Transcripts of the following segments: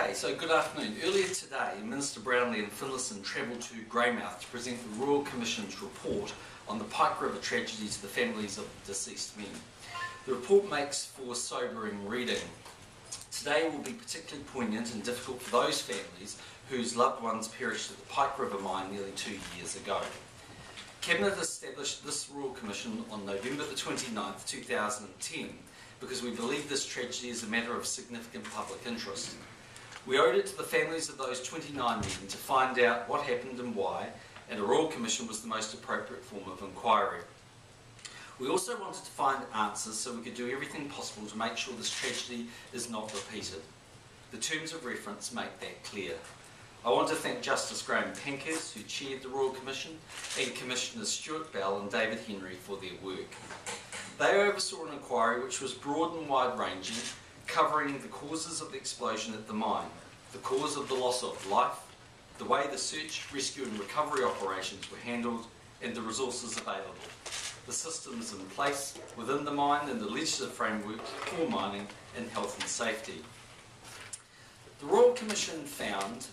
Okay, so good afternoon. Earlier today, Minister Brownlee and Finlayson travelled to Greymouth to present the Royal Commission's report on the Pike River tragedy to the families of deceased men. The report makes for sobering reading. Today will be particularly poignant and difficult for those families whose loved ones perished at the Pike River mine nearly 2 years ago. Cabinet established this Royal Commission on November the 29th, 2010, because we believe this tragedy is a matter of significant public interest. We owed it to the families of those 29 men to find out what happened and why, and a Royal Commission was the most appropriate form of inquiry. We also wanted to find answers so we could do everything possible to make sure this tragedy is not repeated. The terms of reference make that clear. I want to thank Justice Graham Pankhurst, who chaired the Royal Commission, and Commissioners Stuart Bell and David Henry for their work. They oversaw an inquiry which was broad and wide-ranging, covering the causes of the explosion at the mine, the cause of the loss of life, the way the search, rescue and recovery operations were handled, and the resources available, the systems in place within the mine and the legislative framework for mining and health and safety. The Royal Commission found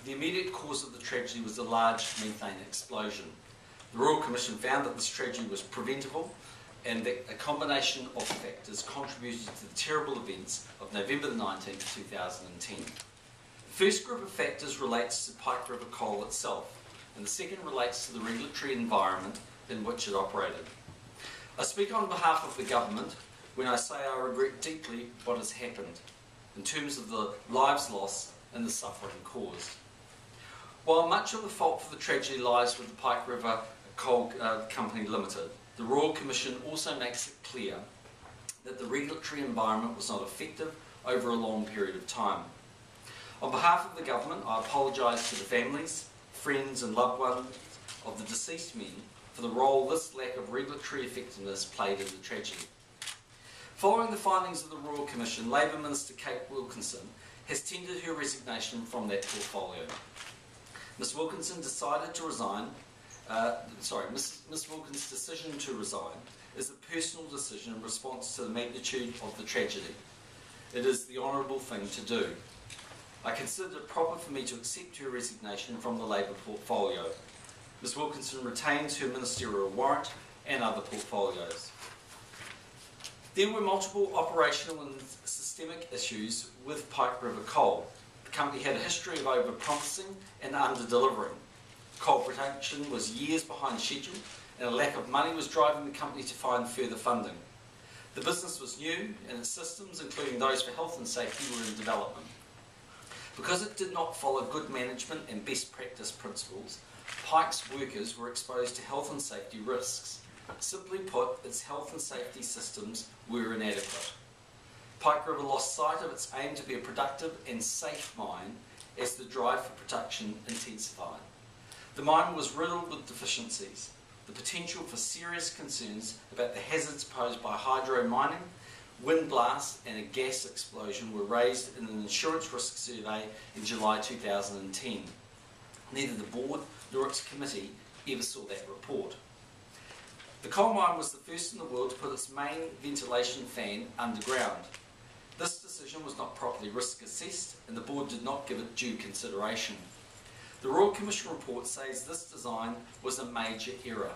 the immediate cause of the tragedy was a large methane explosion. The Royal Commission found that this tragedy was preventable and that a combination of factors contributed to the terrible events of November the 19th, 2010. The first group of factors relates to Pike River Coal itself, and the second relates to the regulatory environment in which it operated. I speak on behalf of the government when I say I regret deeply what has happened in terms of the lives lost and the suffering caused. While much of the fault for the tragedy lies with the Pike River Coal Company Limited, the Royal Commission also makes it clear that the regulatory environment was not effective over a long period of time. On behalf of the government, I apologise to the families, friends and loved ones of the deceased men for the role this lack of regulatory effectiveness played in the tragedy. Following the findings of the Royal Commission, Labour Minister Kate Wilkinson has tendered her resignation from that portfolio. Ms Wilkinson decided to resign. Ms Wilkins' decision to resign is a personal decision in response to the magnitude of the tragedy. It is the honourable thing to do. I considered it proper for me to accept her resignation from the Labour portfolio. Ms Wilkinson retains her ministerial warrant and other portfolios. There were multiple operational and systemic issues with Pike River Coal. The company had a history of over-promising and under-delivering. Coal production was years behind schedule, and a lack of money was driving the company to find further funding. The business was new, and its systems, including those for health and safety, were in development. Because it did not follow good management and best practice principles, Pike's workers were exposed to health and safety risks. Simply put, its health and safety systems were inadequate. Pike River lost sight of its aim to be a productive and safe mine as the drive for production intensified. The mine was riddled with deficiencies. The potential for serious concerns about the hazards posed by hydro mining, wind blast and a gas explosion were raised in an insurance risk survey in July 2010. Neither the board nor its committee ever saw that report. The coal mine was the first in the world to put its main ventilation fan underground. This decision was not properly risk assessed and the board did not give it due consideration. The Royal Commission report says this design was a major error.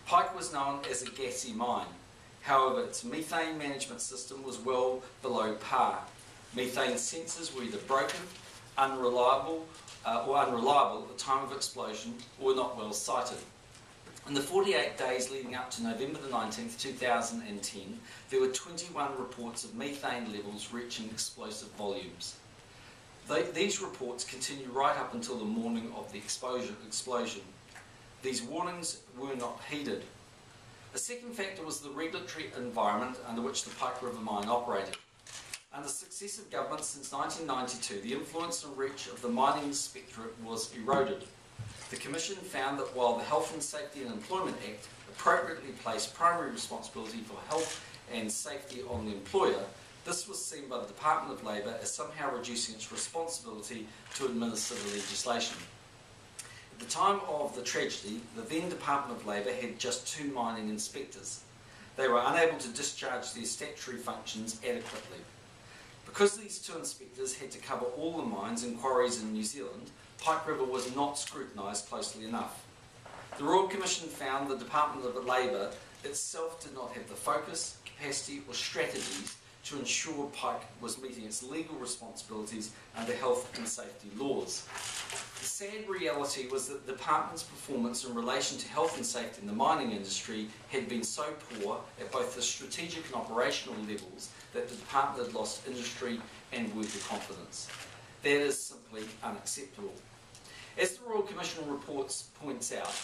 Pike was known as a gassy mine. However, its methane management system was well below par. Methane sensors were either broken, unreliable at the time of explosion, or not well sited. In the 48 days leading up to November the 19th, 2010, there were 21 reports of methane levels reaching explosive volumes. These reports continue right up until the morning of the explosion. These warnings were not heeded. A second factor was the regulatory environment under which the Pike River mine operated. Under successive governments since 1992, the influence and reach of the Mining Inspectorate was eroded. The Commission found that while the Health and Safety and Employment Act appropriately placed primary responsibility for health and safety on the employer, this was seen by the Department of Labour as somehow reducing its responsibility to administer the legislation. At the time of the tragedy, the then Department of Labour had just 2 mining inspectors. They were unable to discharge their statutory functions adequately. Because these two inspectors had to cover all the mines and quarries in New Zealand, Pike River was not scrutinised closely enough. The Royal Commission found the Department of Labour itself did not have the focus, capacity or strategies to ensure Pike was meeting its legal responsibilities under health and safety laws. The sad reality was that the department's performance in relation to health and safety in the mining industry had been so poor at both the strategic and operational levels that the department had lost industry and worker confidence. That is simply unacceptable. As the Royal Commission reports points out,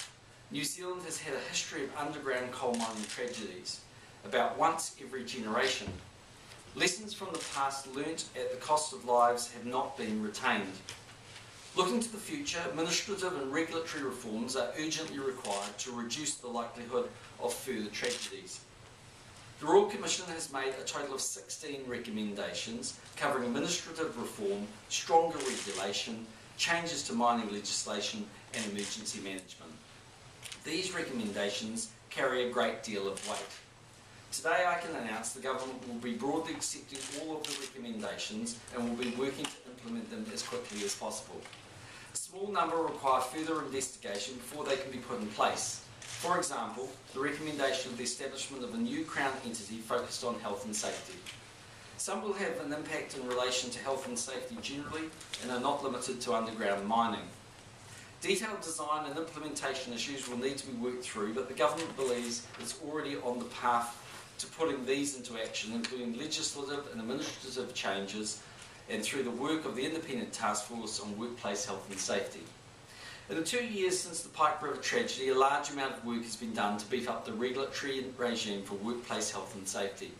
New Zealand has had a history of underground coal mining tragedies, about once every generation. Lessons from the past learnt at the cost of lives have not been retained. Looking to the future, administrative and regulatory reforms are urgently required to reduce the likelihood of further tragedies. The Royal Commission has made a total of 16 recommendations covering administrative reform, stronger regulation, changes to mining legislation and emergency management. These recommendations carry a great deal of weight. Today I can announce the Government will be broadly accepting all of the recommendations and will be working to implement them as quickly as possible. A small number require further investigation before they can be put in place. For example, the recommendation of the establishment of a new Crown entity focused on health and safety. Some will have an impact in relation to health and safety generally and are not limited to underground mining. Detailed design and implementation issues will need to be worked through, but the Government believes it's already on the path to putting these into action, including legislative and administrative changes and through the work of the Independent Task Force on Workplace Health and Safety. In the 2 years since the Pike River tragedy, a large amount of work has been done to beef up the regulatory regime for workplace health and safety.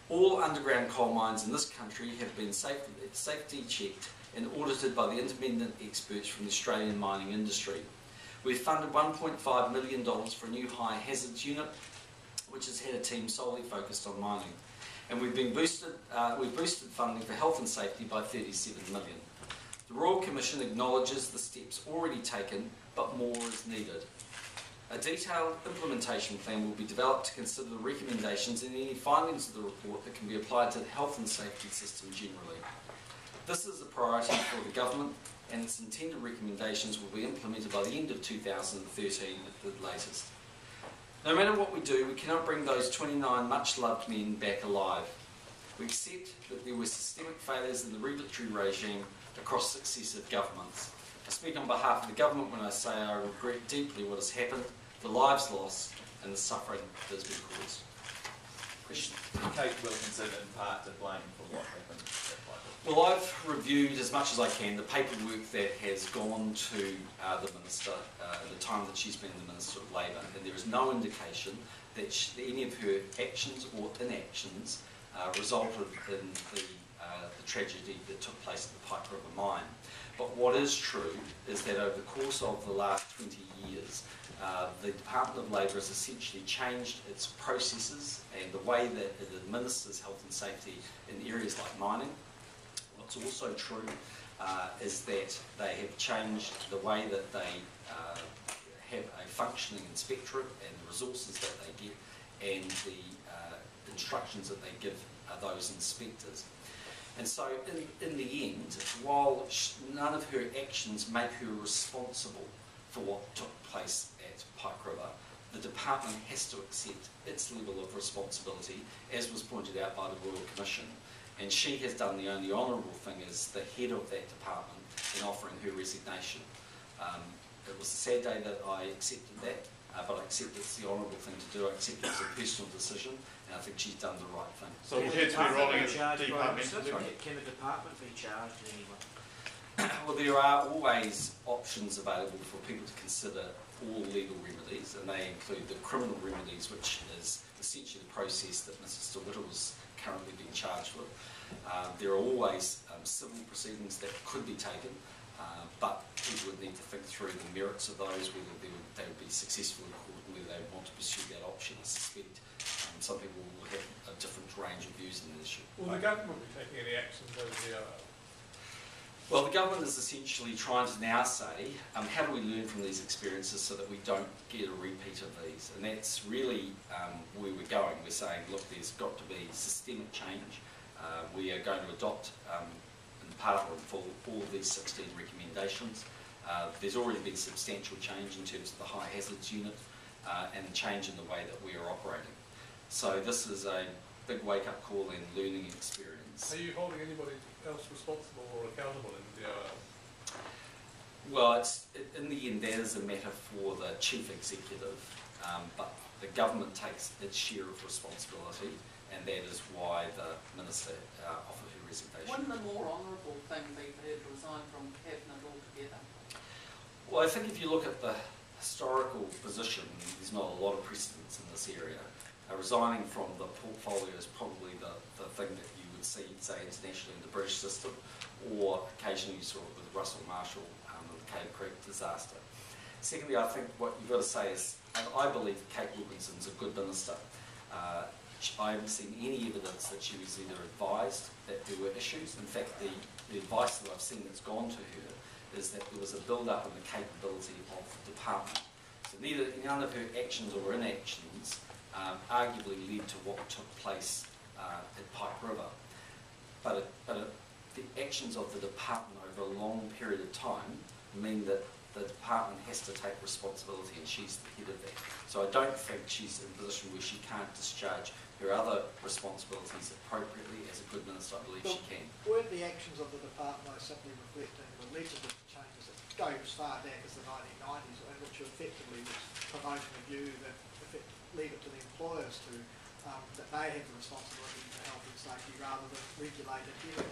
All underground coal mines in this country have been safety checked and audited by the independent experts from the Australian mining industry. We've funded $1.5 million for a new high hazards unit, which has had a team solely focused on mining. And we've boosted funding for health and safety by $37 million. The Royal Commission acknowledges the steps already taken, but more is needed. A detailed implementation plan will be developed to consider the recommendations and any findings of the report that can be applied to the health and safety system generally. This is a priority for the Government, and its intended recommendations will be implemented by the end of 2013 at the latest. No matter what we do, we cannot bring those 29 much-loved men back alive. We accept that there were systemic failures in the regulatory regime across successive governments. I speak on behalf of the Government when I say I regret deeply what has happened, the lives lost and the suffering that has been caused. Question? Kate Wilkinson in part to blame for what happened at Pike River. Well, I've reviewed as much as I can the paperwork that has gone to the Minister at the time that she's been the Minister of Labour, and there is no indication that any of her actions or inactions resulted in the tragedy that took place at the Pike River mine. But what is true is that over the course of the last 20 years, the Department of Labour has essentially changed its processes and the way that it administers health and safety in areas like mining. What's also true is that they have changed the way that they have a functioning inspectorate and the resources that they get and the instructions that they give those inspectors. And so in the end, while none of her actions make her responsible for what took place at Pike River, the department has to accept its level of responsibility, as was pointed out by the Royal Commission. And she has done the only honourable thing as the head of that department in offering her resignation. It was a sad day that I accepted that, but I accept it's the honourable thing to do. I accept it's a personal decision, and I think she's done the right thing. So we're here to be rolling a department. Can the department be charged in any way? Well, there are always options available for people to consider all legal remedies, and they include the criminal remedies, which is essentially the process that Mrs. DeWitt was currently being charged with. There are always civil proceedings that could be taken, but people would need to think through the merits of those, whether they would be successful in court, and whether they would want to pursue that option. I suspect some people will have a different range of views on the issue. Will the Government be taking any actions over the OL? Well, the Government is essentially trying to now say, how do we learn from these experiences so that we don't get a repeat of these? And that's really where we're going. We're saying, look, there's got to be systemic change We are going to adopt in part or in full all of these 16 recommendations. There's already been substantial change in terms of the high hazards unit and change in the way that we are operating. So this is a big wake-up call and learning experience. Are you holding anybody else responsible or accountable in the DIO? Well, in the end, that is a matter for the chief executive, but the government takes its share of responsibility, and that is why the minister offered her resignation. Wouldn't the more honourable thing be for her to resign from cabinet altogether? Well, I think if you look at the historical position, there's not a lot of precedence in this area. Resigning from the portfolio is probably the thing that you would see, say, internationally in the British system, or occasionally you saw it with Russell Marshall and the Cave Creek disaster. Secondly, I think what you've got to say is, I believe Kate Wilkinson's a good minister. I haven't seen any evidence that she was either advised that there were issues. In fact, the advice that I've seen that's gone to her is that there was a build-up in the capability of the department. So none of her actions or inactions arguably led to what took place at Pike River. But the actions of the department over a long period of time mean that the department has to take responsibility, and she's the head of that. So I don't think she's in a position where she can't discharge her other responsibilities appropriately. As a good minister, I believe she can. Weren't the actions of the department simply reflecting the legislative changes that go as far back as the 1990s, and which effectively was promoting the view that leave it to the employers to that they have the responsibility for health and safety rather than regulate it heavily?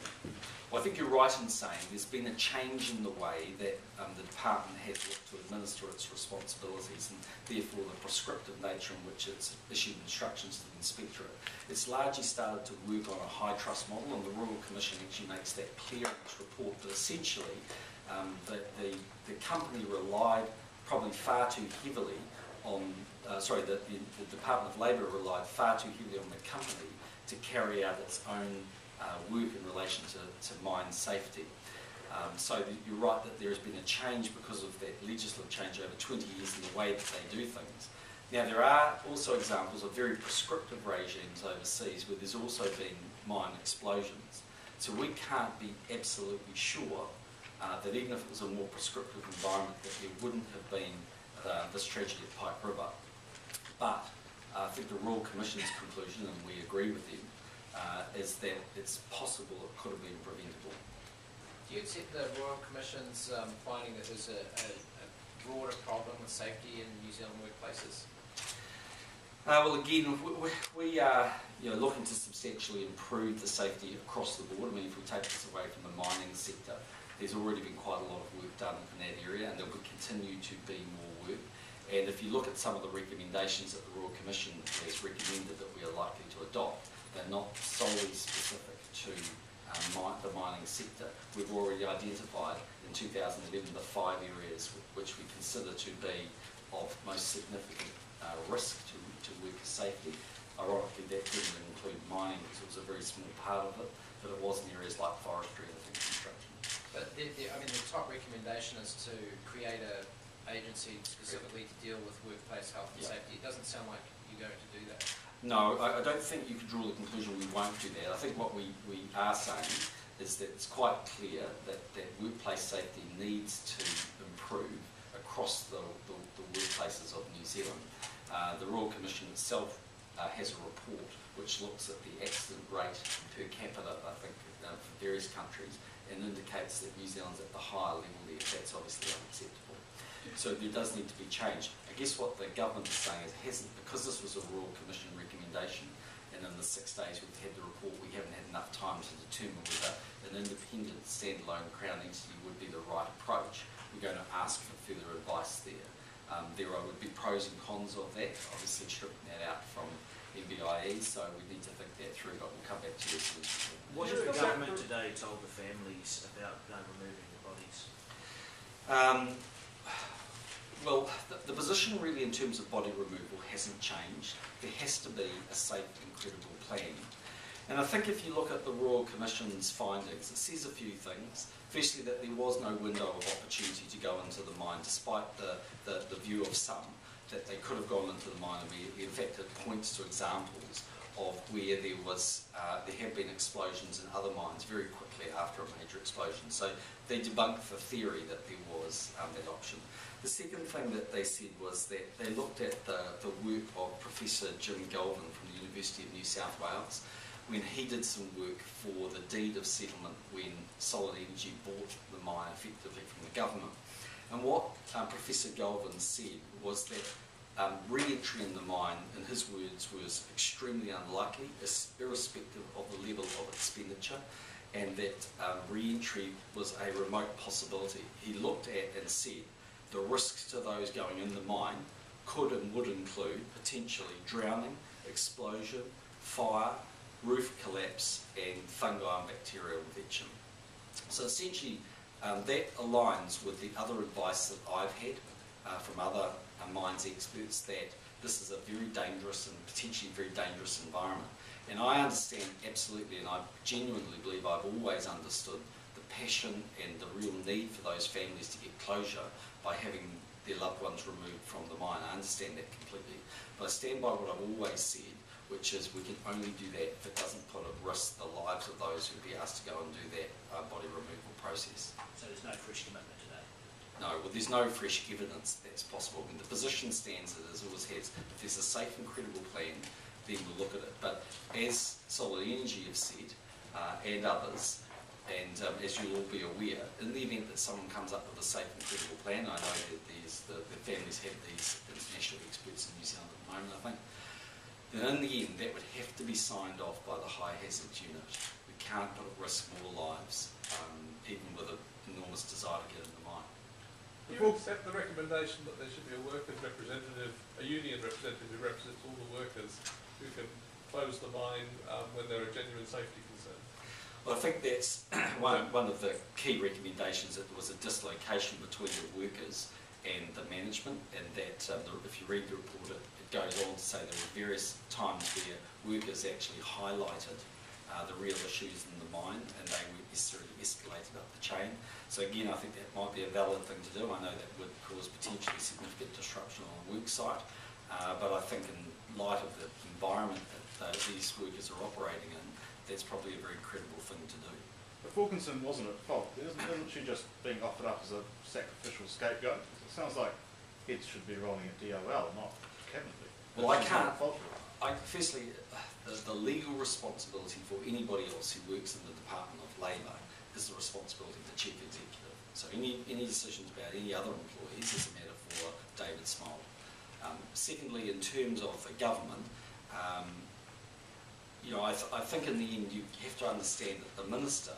Well, I think you're right in saying there's been a change in the way that the department has looked to administer its responsibilities, and therefore the prescriptive nature in which it's issued instructions to the inspectorate. It's largely started to work on a high trust model, and the Royal Commission actually makes that clear in its report that essentially the company relied probably far too heavily on, the Department of Labour relied far too heavily on the company to carry out its own work in relation to mine safety. So you're right that there has been a change because of that legislative change over 20 years in the way that they do things. Now, there are also examples of very prescriptive regimes overseas where there's also been mine explosions. So we can't be absolutely sure that even if it was a more prescriptive environment, that there wouldn't have been this tragedy at Pike River. But I think the Royal Commission's conclusion, and we agree with them, is that it's possible it could have been preventable. Do you accept the Royal Commission's finding that there's a broader problem with safety in New Zealand workplaces? Well, again, we are looking to substantially improve the safety across the board. I mean, if we take this away from the mining sector, there's already been quite a lot of work done in that area, and there will continue to be more work. And if you look at some of the recommendations that the Royal Commission has recommended that we are likely to adopt, they're not solely specific to the mining sector. We've already identified in 2011 the 5 areas which we consider to be of most significant risk to worker safety. Ironically, that didn't include mining because it was a very small part of it, but it was in areas like forestry and construction. But the top recommendation is to create an agency specifically to deal with workplace health and safety. It doesn't sound like you're going to do that. No, I don't think you could draw the conclusion we won't do that. I think what we are saying is that it's quite clear that workplace safety needs to improve across the workplaces of New Zealand. The Royal Commission itself has a report which looks at the accident rate per capita, I think, for various countries, and indicates that New Zealand's at the higher level there. That's obviously unacceptable. So there does need to be change. I guess what the government is saying is it hasn't, because this was a Royal Commission recommendation, and in the 6 days we've had the report, we haven't had enough time to determine whether an independent standalone Crown entity would be the right approach. We're going to ask for further advice there. There would be pros and cons of that, obviously stripping that out from MBIE, so we need to think that through, but we'll come back to this. What has the government today told the families about removing the bodies? Well, the position really in terms of body removal hasn't changed. There has to be a safe and credible plan. And I think if you look at the Royal Commission's findings, it says a few things. Firstly, that there was no window of opportunity to go into the mine, despite the view of some that they could have gone into the mine. And in fact, it points to examples of where there have been explosions in other mines very quickly after a major explosion. So they debunked the theory that there was that option. The second thing that they said was that they looked at the work of Professor Jim Galvin from the University of New South Wales when he did some work for the deed of settlement when Solid Energy bought the mine effectively from the government. And what Professor Galvin said was that re-entry in the mine, in his words, was extremely unlikely, irrespective of the level of expenditure, and that re-entry was a remote possibility. He looked at and said the risks to those going in the mine could and would include potentially drowning, explosion, fire, roof collapse, and fungi and bacterial infection. So essentially, that aligns with the other advice that I've had from other mines experts, that this is a very dangerous and potentially very dangerous environment. And I understand absolutely, and I genuinely believe I've always understood the passion and the real need for those families to get closure by having their loved ones removed from the mine. I understand that completely. But I stand by what I've always said, which is we can only do that if it doesn't put at risk the lives of those who'd be asked to go and do that body removal process. So there's no fresh commitment today? No, well, there's no fresh evidence that's possible. I mean, the position stands as it always has. If there's a safe and credible plan, then we'll look at it. But as Solid Energy have said, and others, and as you'll all be aware, in the event that someone comes up with a safe and credible plan, I know that the families have these international experts in New Zealand at the moment, I think, then in the end that would have to be signed off by the high hazards unit. We can't put at risk more lives, even with an enormous desire to get in the mine. Do you accept the recommendation that there should be a workers' representative, a union representative who represents all the workers who can close the mine when there are genuine safety concerns? Well, I think that's one of the key recommendations, that there was a dislocation between the workers and the management, and that if you read the report, it goes on to say there were various times where workers actually highlighted the real issues in the mine, and they weren't necessarily escalated up the chain. So again, I think that might be a valid thing to do. I know that would cause potentially significant disruption on a work site, but I think in light of the environment that these workers are operating in, that's probably a very credible thing to do. If Wilkinson wasn't at fault, isn't she just being offered up as a sacrificial scapegoat? It sounds like heads should be rolling at DOL, not cabinet. Well, I can't. Firstly, the legal responsibility for anybody else who works in the Department of Labour is the responsibility of the Chief Executive. So any decisions about any other employees is a matter for David Small. Secondly, in terms of the government, I think in the end you have to understand that the Minister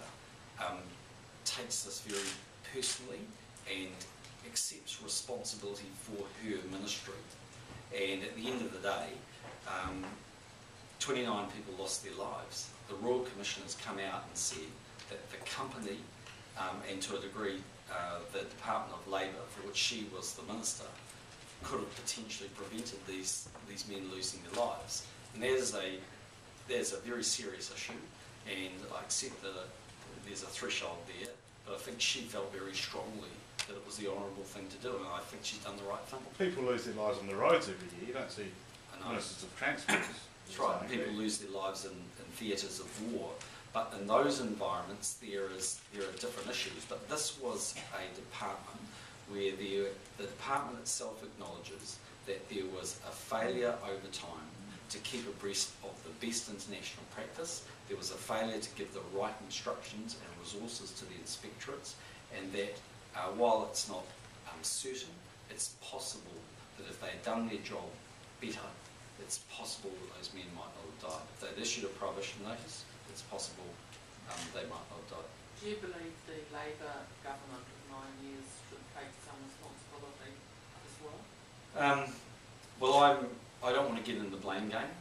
takes this very personally and accepts responsibility for her ministry. And at the end of the day, 29 people lost their lives. The Royal Commission has come out and said that the company, and to a degree the Department of Labour, for which she was the Minister, could have potentially prevented these men losing their lives. And there's a very serious issue, and I accept that there's a threshold there, but I think she felt very strongly that it was the honourable thing to do, and I think she's done the right thing. People lose their lives on the roads every year. You don't see ministers of transport. That's right, people lose their lives in theatres of war, but in those environments there are different issues. But this was a department where the department itself acknowledges that there was a failure over time to keep abreast of the best international practice. There was a failure to give the right instructions and resources to the inspectorates, and that while it's not certain, it's possible that if they had done their job better, it's possible that those men might not have died. If they'd issued a prohibition notice, it's possible they might not have died. Do you believe the Labour government of 9 years should take some responsibility as well? Well, I don't want to get in the blame game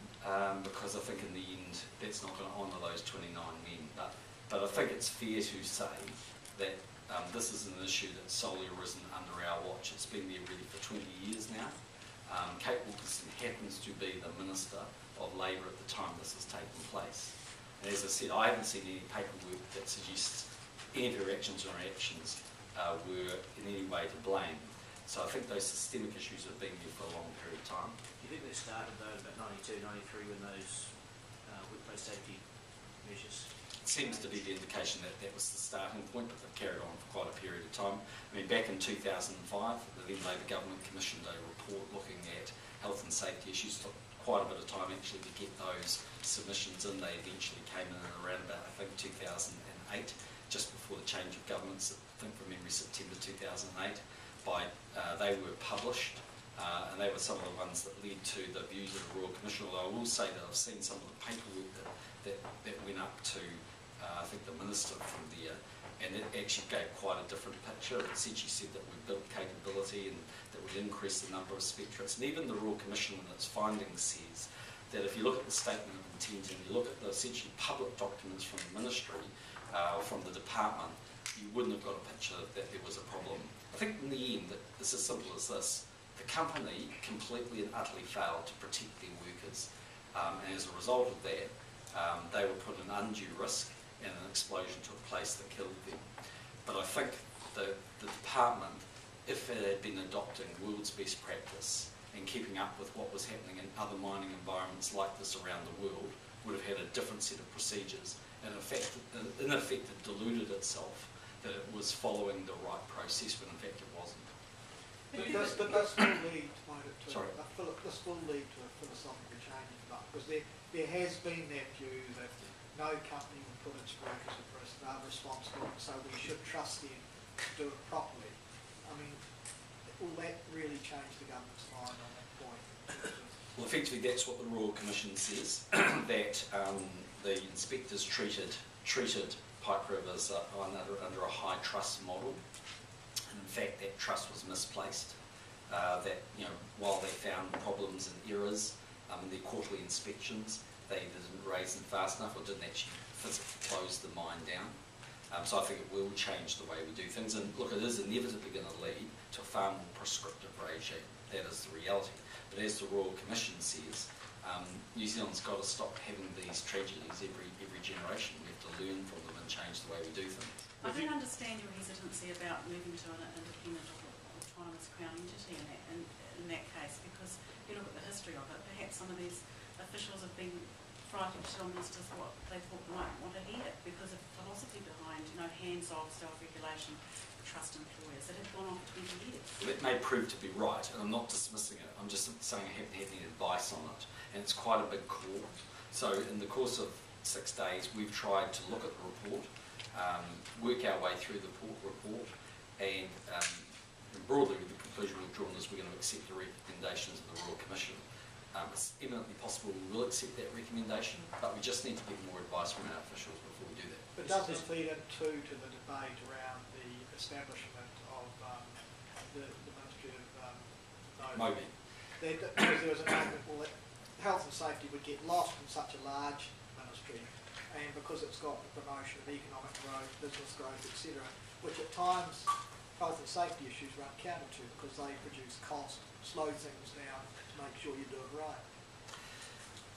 because I think in the end that's not going to honour those 29 men. But I think it's fair to say that this is an issue that's solely arisen under our watch. It's been there really for 20 years now. Kate Wilkinson happens to be the Minister of Labour at the time this has taken place. And as I said, I haven't seen any paperwork that suggests any of her actions or actions were in any way to blame. So I think those systemic issues have been there for a long period of time. Do you think they started though about 92, 93 when those workplace safety measures. It seems to be the indication that that was the starting point, but they've carried on for quite a period of time. I mean, back in 2005, the then Labour government commissioned a report looking at health and safety issues. Took quite a bit of time actually to get those submissions in. They eventually came in around about, I think, 2008, just before the change of governments, I think from memory September 2008. They were published, and they were some of the ones that led to the views of the Royal Commission. Although I will say that I've seen some of the paperwork that went up to I think the minister from there, and it actually gave quite a different picture. It essentially said that we built capability and that we increased the number of inspectorates. And even the Royal Commission in its findings says that if you look at the statement of intent and you look at the essentially public documents from the ministry, from the department, you wouldn't have got a picture that there was a problem. I think in the end, it's as simple as this. The company completely and utterly failed to protect their workers. And as a result of that, they were put in undue risk and an explosion took place that killed them. But I think the department, if it had been adopting world's best practice and keeping up with what was happening in other mining environments like this around the world, would have had a different set of procedures. And in effect, it deluded itself that it was following the right process when in fact it wasn't. But this will lead to Sorry. this will lead to a philosophical change, because there has been that view that no company will put its workers at risk, they're responsible, so we should trust them to do it properly. I mean, will that really change the government's mind on that point? Well, effectively that's what the Royal Commission says, that the inspectors treated Pike Rivers under a high trust model. And in fact, that trust was misplaced. That, while they found problems and errors in their quarterly inspections, they didn't raise them fast enough or didn't actually physically close the mine down. So I think it will change the way we do things. And look, it is inevitably going to lead to a far more prescriptive regime. That is the reality. But as the Royal Commission says, New Zealand's got to stop having these tragedies every generation. We have to learn from them and change the way we do things. I don't understand your hesitancy about moving to an independent or autonomous Crown entity in that case, because if you look at the history of it, perhaps some of these officials have been frightened to tell ministers what they thought might want to hear, because of the philosophy behind, hands-off self-regulation, trust employers that have gone on for 20 years. Well, it may prove to be right, and I'm not dismissing it. I'm just saying I haven't had any advice on it, and it's quite a big call. So in the course of 6 days, we've tried to look at the report, work our way through the report, and broadly the conclusion we've drawn is we're going to accept the recommendations of the Royal Commission. It's eminently possible we will accept that recommendation, but we just need to get more advice from our officials before we do that. But does this feed into the debate around the establishment of the Ministry of Moby. Because there was an argument, well, that health and safety would get lost in such a large ministry, and because it's got the promotion of economic growth, business growth, etc., which at times health and safety issues run counter to, because they produce cost, slow things down to make sure you do it right.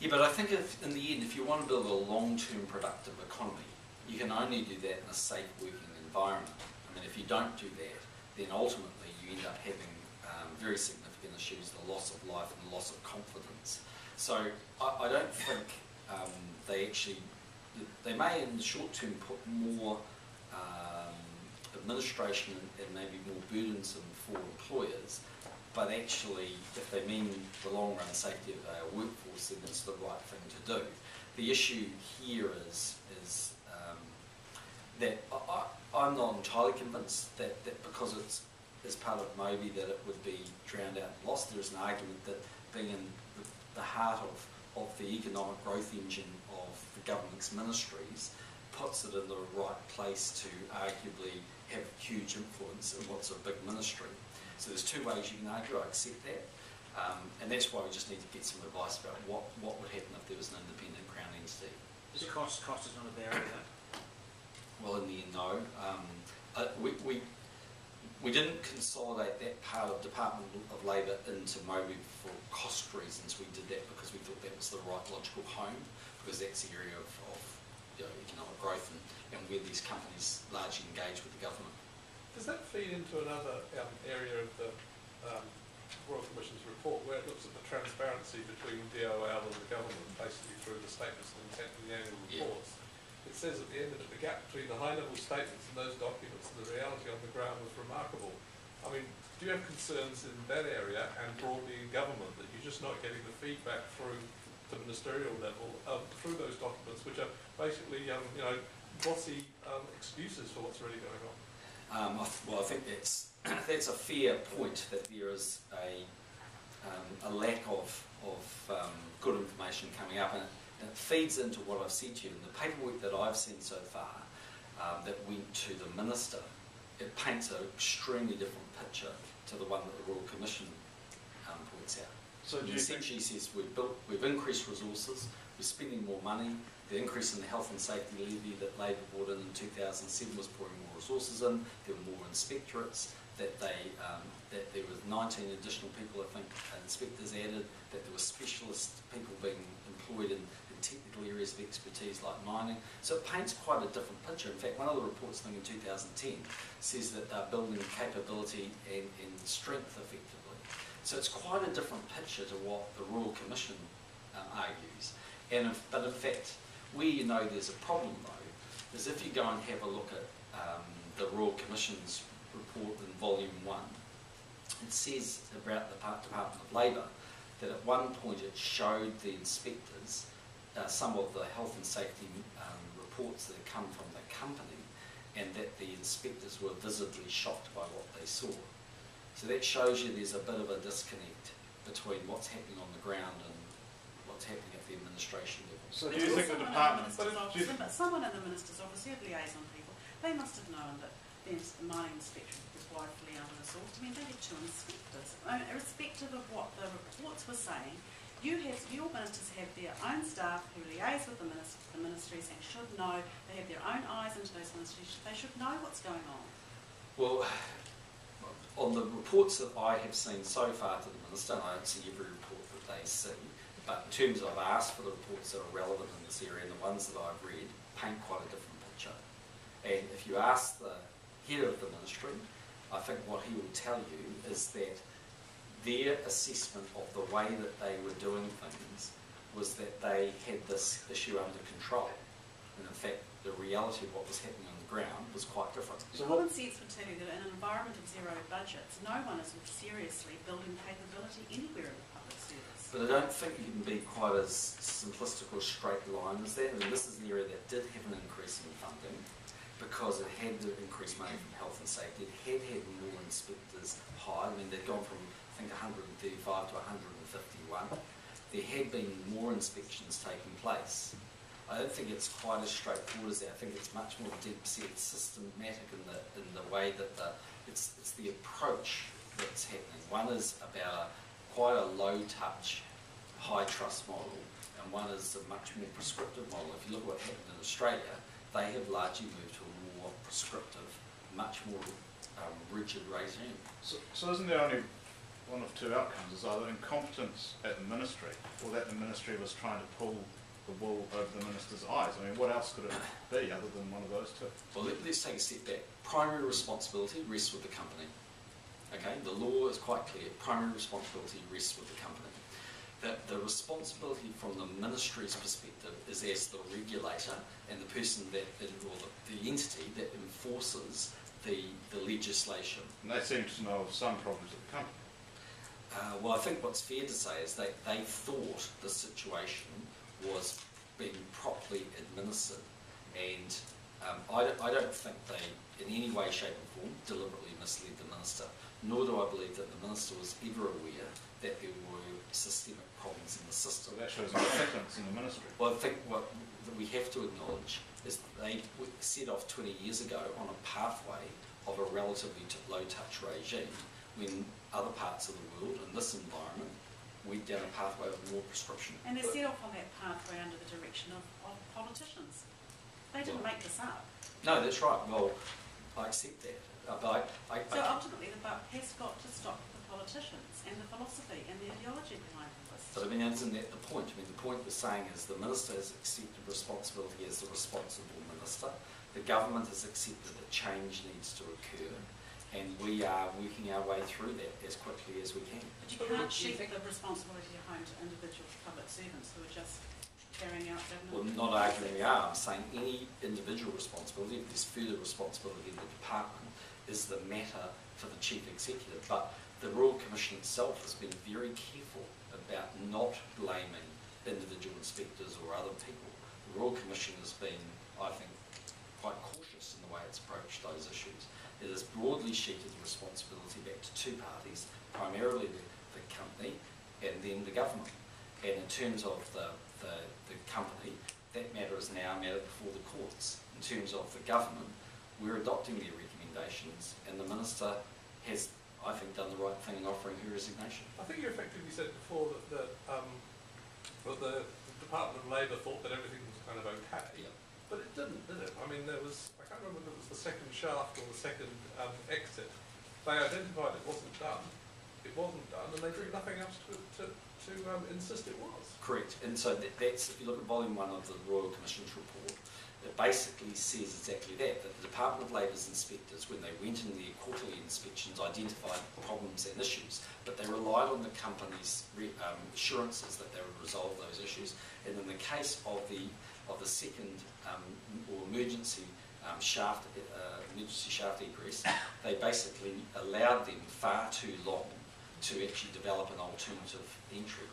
Yeah, but I think in the end, if you want to build a long-term productive economy, you can only do that in a safe working environment. I mean, if you don't do that, then ultimately you end up having very significant issues, the loss of life and the loss of confidence. So I don't think they may in the short term put more administration and maybe more burdensome for employers, but actually if they mean the long run safety of our workforce, then it's the right thing to do. The issue here is that I'm not entirely convinced that because it's as part of Moby that it would be drowned out and lost. There is an argument that being in the heart of the economic growth engine of the government's ministries puts it in the right place to arguably have huge influence in what's a big ministry. So there's two ways you can argue. I accept that, and that's why we just need to get some advice about what would happen if there was an independent Crown entity. Is cost is not a barrier? Well, in the end, no. We didn't consolidate that part of Department of Labour into Moby for cost reasons. We did that because we thought that was the right logical home, because that's the area of economic growth and where these companies largely engage with the government. Does that feed into another area of the Royal Commission's report, where it looks at the transparency between DOL and the government, basically through the statements of intent in the annual reports. It says at the end of it, the gap between the high-level statements and those documents and the reality on the ground was remarkable. I mean, do you have concerns in that area and broadly in government that you're just not getting the feedback through the ministerial level through those documents, which are basically, glossy excuses for what's really going on? Well, I think that's a fair point, that there is a lack of good information coming up, and it feeds into what I've said to you. In the paperwork that I've seen so far that went to the Minister, it paints an extremely different picture to the one that the Royal Commission points out. So do you essentially says we've increased resources, we're spending more money. The increase in the health and safety levy that Labor brought in 2007 was pouring more resources in. There were more inspectorates. That there was 19 additional people, I think, inspectors added. That there were specialist people being employed in technical areas of expertise like mining. So it paints quite a different picture. In fact, one of the reports, I think, in 2010 says that they're building capability and strength effectively. So it's quite a different picture to what the Royal Commission argues. But in fact, where you know there's a problem though, is if you go and have a look at the Royal Commission's report in Volume 1, it says about the Department of Labour that at one point it showed the inspectors some of the health and safety reports that had come from the company, and that the inspectors were visibly shocked by what they saw. So that shows you there's a bit of a disconnect between what's happening on the ground and what's happening at the administration level. So do you think the department... But someone in the Minister's office, who have liaison people, they must have known that the mining inspection was woefully under-resourced. I mean, they had 2 inspectors. Irrespective of what the reports were saying, your ministers have their own staff who liaise with the ministries and should know, they have their own eyes into those ministries, they should know what's going on. Well, on the reports that I have seen so far to the Minister, and I don't see every report that they see, but in terms of I've asked for the reports that are relevant in this area, and the ones that I've read paint quite a different picture. And if you ask the head of the ministry, I think what he will tell you is that their assessment of the way that they were doing things was that they had this issue under control. And in fact, the reality of what was happening on the ground was quite different. So common sense would tell you that in an environment of zero budgets, no one is seriously building capability anywhere in the public service. But I don't think you can be quite as simplistic or straight line as that. I mean, this is an area that did have an increase in funding because it had to increase money from health and safety. It had more inspectors hired. I mean, they'd gone from, I think, 135 to 151. There had been more inspections taking place. I don't think it's quite as straightforward as that. I think it's much more deep-set, systematic in the way that it's the approach that's happening. One is about quite a low-touch, high-trust model, and one is a much more prescriptive model. If you look at what happened in Australia, they have largely moved to a more prescriptive, much more rigid regime. So isn't there only one of 2 outcomes? Is either incompetence at the ministry, or that the ministry was trying to pull the wool over the minister's eyes? I mean, what else could it be other than one of those 2? Well, let's take a step back. Primary responsibility rests with the company. Okay, the law is quite clear. Primary responsibility rests with the company. That the responsibility from the ministry's perspective is as the regulator and the person that, or the entity that enforces the legislation. And they seem to know of some problems at the company. Well, I think what's fair to say is they thought the situation was being properly administered, and I don't think they, in any way, shape or form, deliberately misled the minister, nor do I believe that the minister was ever aware that there were systemic problems in the system. So that shows incompetence in the ministry. Well, I think what we have to acknowledge is that they set off 20 years ago on a pathway of a relatively low-touch regime when other parts of the world, in this environment, went down a pathway of more prescription. And they set off on that pathway under the direction of politicians. They didn't make this up. No, that's right. Well, I accept that. But so ultimately the buck has got to stop the politicians and the philosophy and the ideology behind all this. But I mean, isn't that the point? I mean, the point we're saying is the minister has accepted responsibility as the responsible minister. The government has accepted that change needs to occur. and we are working our way through that as quickly as we can. But you can't shift the responsibility at home to individual public servants who are just carrying out Well, government. not arguing we are, I'm saying any individual responsibility, if there's further responsibility in the department, is the matter for the Chief Executive. But the Royal Commission itself has been very careful about not blaming individual inspectors or other people. The Royal Commission has been, I think, quite cautious in the way it's approached those issues. It has broadly sheeted the responsibility back to two parties, primarily the company and then the government. And in terms of the company, that matter is now a matter before the courts. In terms of the government, we're adopting their recommendations, and the Minister has, I think, done the right thing in offering her resignation. I think you effectively said before that the Department of Labour thought that everything was kind of okay. Yeah. But it didn't, did it? I mean, there was, I can't remember if it was the second shaft or the second exit. They identified it wasn't done, and they did nothing else to insist it was. Correct. And so that's, if you look at volume 1 of the Royal Commission's report, it basically says exactly that the Department of Labour's inspectors, when they went in their quarterly inspections, identified problems and issues, but they relied on the company's assurances that they would resolve those issues. And in the case of the second or emergency shaft egress, they basically allowed them far too long to actually develop an alternative entry.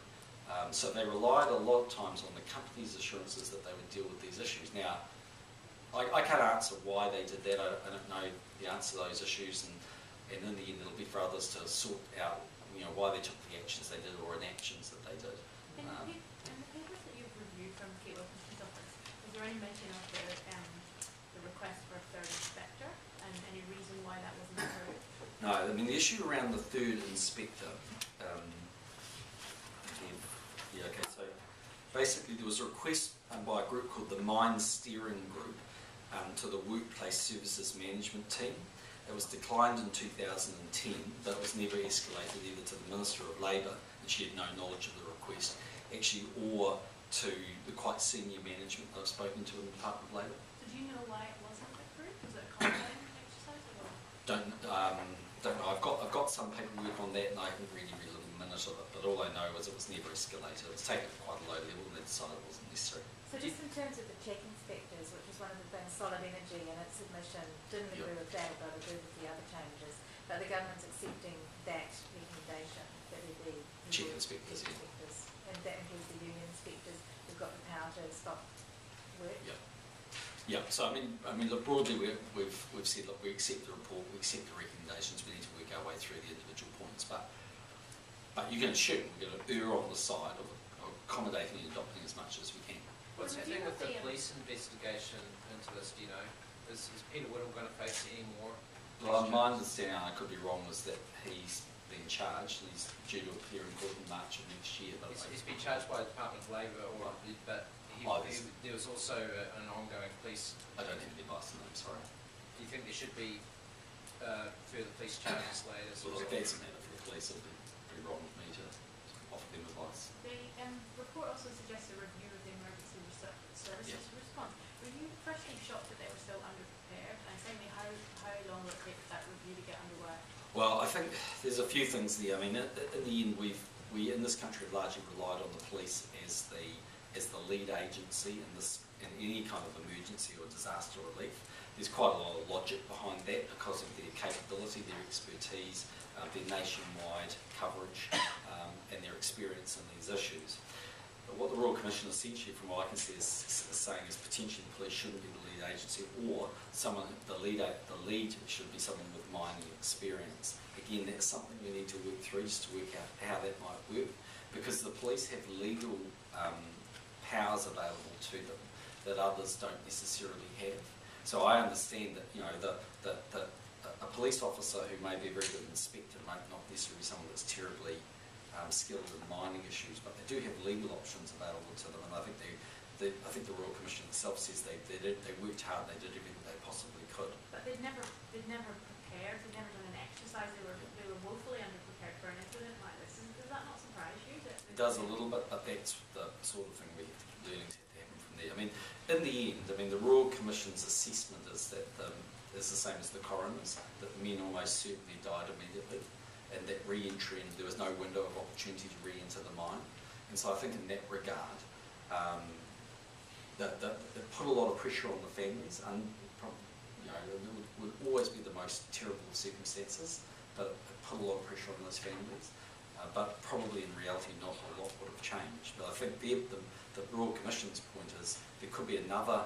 So they relied a lot of times on the company's assurances that they would deal with these issues. Now, I can't answer why they did that. I don't know the answer to those issues, and in the end it'll be for others to sort out, why they took the actions they did or inactions that they did. And the papers that you've reviewed from Kate Wilkinson's office, is there any mention of the request for a third inspector and any reason why that wasn't approved? No, I mean the issue around the third inspector, okay, so basically there was a request by a group called the Mine Steering Group to the Workplace Services Management Team. It was declined in 2010, but it was never escalated either to the Minister of Labour, and she had no knowledge of the request, actually, or to the quite senior management that I've spoken to in the Department of Labour. So do you know why it wasn't approved? Was it a complicated exercise or? Don't know. I've got some paperwork on that, and I haven't really read a little minute of it. But all I know is it was never escalated. It was taken at quite a low level, and they decided it wasn't necessary. So just in terms of the check inspectors, which is one of the things Solid Energy in its submission didn't agree with that, but agree with the other changes, but the government's accepting that recommendation that there be Check inspectors, yeah. and that includes the union inspectors who've got the power to stop work. Yeah. Yeah. So I mean, look, broadly we've said, look, we accept the report, we accept the recommendations. We need to work our way through the individual points, but you can assume we're going to err on the side of accommodating and adopting as much as we can. What's happening with the police investigation into this, do you know? Is Peter Whittle going to face any more? Well, my understanding, I could be wrong, was that he's been charged and he's due to appear in court in March of next year. But He's been charged by the Department of Labour, but there was also an ongoing police. I don't have any advice on that, I'm sorry. Do you think there should be further police charges later? Well, if that's a matter for the police, it'd be wrong with me to offer them advice. The report also suggests a review of the emergency services response. Were you firstly shocked that they were still underprepared? And secondly, how long will it take for that review to get underway? Well, I think there's a few things there. I mean, in the end, we in this country have largely relied on the police as the lead agency in any kind of emergency or disaster relief. There's quite a lot of logic behind that because of their capability, their expertise, their nationwide coverage, and their experience in these issues. But what the Royal Commission essentially, from what I can see, is saying is potentially the police shouldn't be the lead agency, or the lead should be someone with mining experience. Again, that's something we need to work through just to work out how that might work, because the police have legal powers available to them that others don't necessarily have. So I understand that a police officer who may be a very good inspector might not necessarily be someone that's terribly skilled in mining issues, but they do have legal options available to them, and I think the Royal Commission itself says they worked hard, they did everything they possibly could. But they'd never prepared, they'd never done an exercise, they were woefully underprepared for an incident like this. Does that not surprise you? It does a little bit, but that's the sort of thing we have to learning to happen from there. I mean, in the end, the Royal Commission's assessment is that is the same as the coroner's, that the men almost certainly died immediately, and that re-entry, and there was no window of opportunity to re-enter the mine. And so I think in that regard, that it put a lot of pressure on the families, and you know, it would always be the most terrible of circumstances, but it put a lot of pressure on those families. But probably in reality not a lot would have changed. But I think the Royal Commission's point is there could be another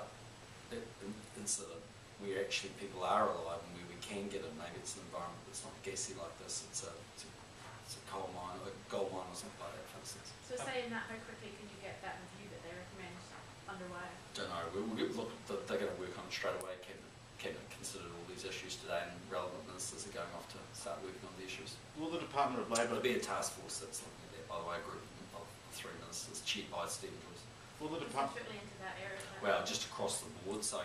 incident where actually people are alive and where we can get in. Maybe it's an environment that's not gassy like this, it's a coal mine, or a gold mine or something like that, for instance. So saying that, how quickly can you get that review that they recommend underway? Don't know. Look, they're going to work on it straight away. Cabinet considered all these issues today, and relevant ministers are going off to start working on the issues. Will the Department of Labour... There'll be a task force that's looking at that, by the way, a group of 3 ministers, chaired by Stephen Joyce. Will the Department... Specifically into that area? Well, just across the board. So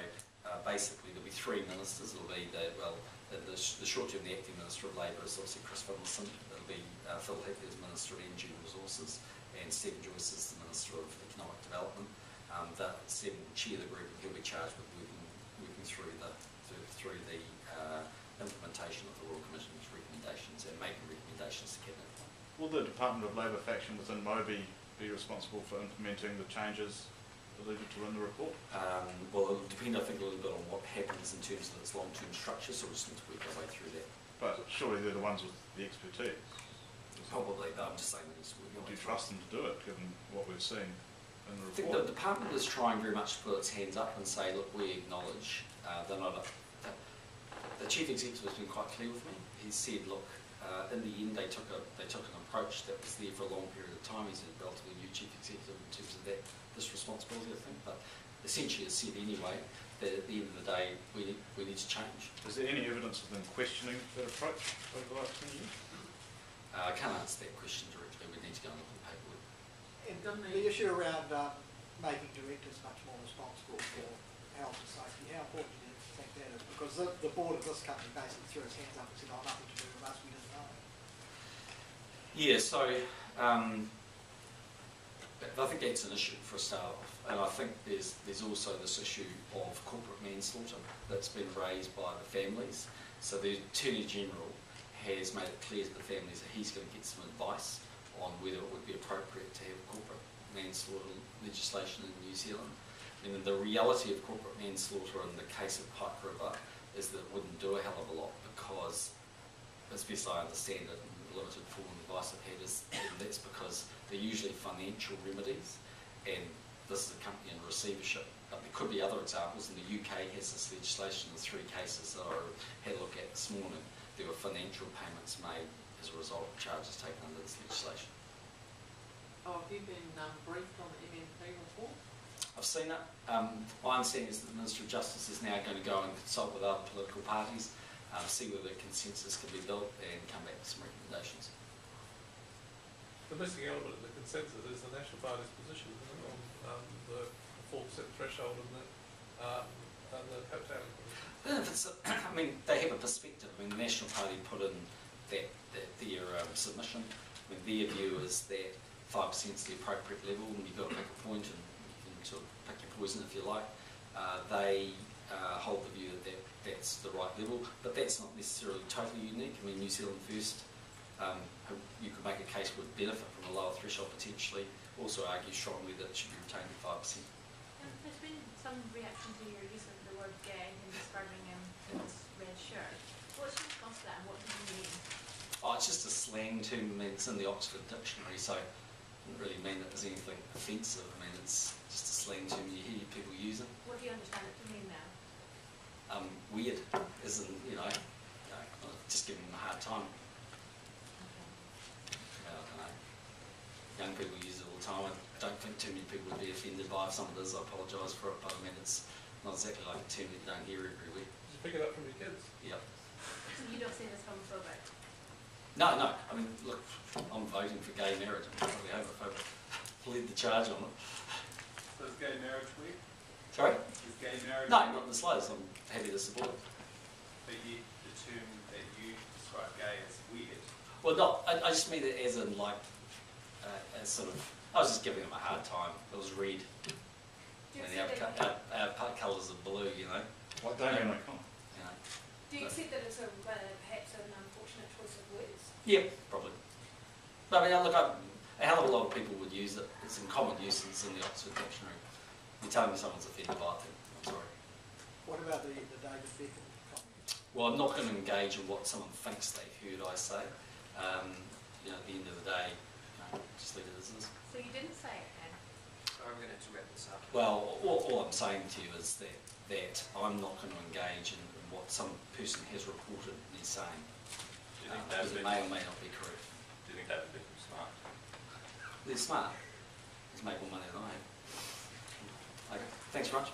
basically there'll be 3 ministers. It'll be the short term, the acting Minister of Labour is obviously Chris Finlayson. It'll be Phil Hickley as Minister of Energy and Resources, and Stephen Joyce is the Minister of Economic Development. Stephen will chair the group, and he'll be charged with working through the implementation of the Royal Commission's recommendations and making recommendations to Cabinet. Will the Department of Labour faction within Mobi be responsible for implementing the changes alluded to in the report? Well, it'll depend, I think, a little bit on what happens in terms of its long-term structure, so we'll just need to work our way through that. But surely they're the ones with the expertise. Probably, but I'm just saying that it's working. Would you trust them to do it, given what we've seen in the report? I think the department is trying very much to put its hands up and say, look, we acknowledge they're not the chief executive has been quite clear with me. He said, look, in the end they took an approach that was there for a long period of time. He's a relatively new chief executive in terms of this responsibility, I think, but essentially has said anyway that at the end of the day we need to change. Is there any evidence of them questioning that approach over the last 10 years? I can't answer that question directly. We need to go and look at the paperwork. And the issue around making directors much more responsible for health and safety, how important do you think that is? Because the board of this company basically threw its hands up and said, oh, nothing to do with us, we didn't know. Yeah, so I think that's an issue for a start off. And I think there's also this issue of corporate manslaughter that's been raised by the families. So the Attorney General has made it clear to the families that he's going to get some advice on whether it would be appropriate to have corporate manslaughter legislation in New Zealand. And the reality of corporate manslaughter in the case of Pike River is that it wouldn't do a hell of a lot because, as best I understand it, and the limited form of advice I've had is that's because they're usually financial remedies, and this is a company in receivership. But there could be other examples, and the UK has this legislation in 3 cases that I had a look at this morning. There were financial payments made as a result of charges taken under this legislation. Oh, have you been briefed on the MMP report? I've seen it. My understanding is that the Minister of Justice is now going to go and consult with other political parties, see whether consensus can be built and come back with some recommendations. The missing element of the consensus is the National Party's position on the 4% threshold and the coat-tailing. I mean, they have a perspective. I mean, the National Party put in their submission. I mean, their view is that 5% is the appropriate level, and you've got to pick a point, and you can sort of pick your poison if you like. They hold the view that that's the right level, but that's not necessarily totally unique. I mean, New Zealand First, you could make a case would benefit from a lower threshold potentially. Also argue strongly that it should be retained at 5%. There's been some reaction to your use of the word gay in describing this red shirt. What's your response to that, and what do you mean? Oh, it's just a slang term. I mean, it's in the Oxford Dictionary, so it doesn't really mean that there's anything offensive. I mean, it's just a slang term you hear people using. What do you understand it to mean now? Weird, as in, just giving them a hard time. I don't know. Young people use it all the time. I don't think too many people would be offended by it. If someone does, I apologise for it, but I mean, it's not exactly like a term that you don't hear everywhere. Did you pick it up from your kids? Yep. So you don't say this homophobic? No. I mean, look, I'm voting for gay marriage. I'm probably homophobic. Lead the charge on it. So is gay marriage weird? Sorry? Is gay marriage No, not in the slightest. I'm happy to support it. But yet the term that you describe gay as weird. Well, no, I just mean it as in like, as sort of, I was just giving them a hard time. It was red. Do you And see that? our colours are blue, Like Damien O'Connor. You know. Do you accept that it's perhaps an unfortunate choice of words? Yeah, probably. But I mean, look, a hell of a lot of people would use it. It's in common use. It's in the Oxford Dictionary. You're telling me someone's offended by it, I'm sorry. What about the David Beckham comment? Well, I'm not going to engage in what someone thinks they heard I say. You know, at the end of the day, just leave it as is. So you didn't say it, Anne? I'm going to have to wrap this up. Well, all I'm saying to you is that I'm not going to engage in what some person has reported me saying. Do you think Because it may or may not be correct. Do you think David Beckham's smart? They're smart. He's made more money than I have. Okay, thanks very much.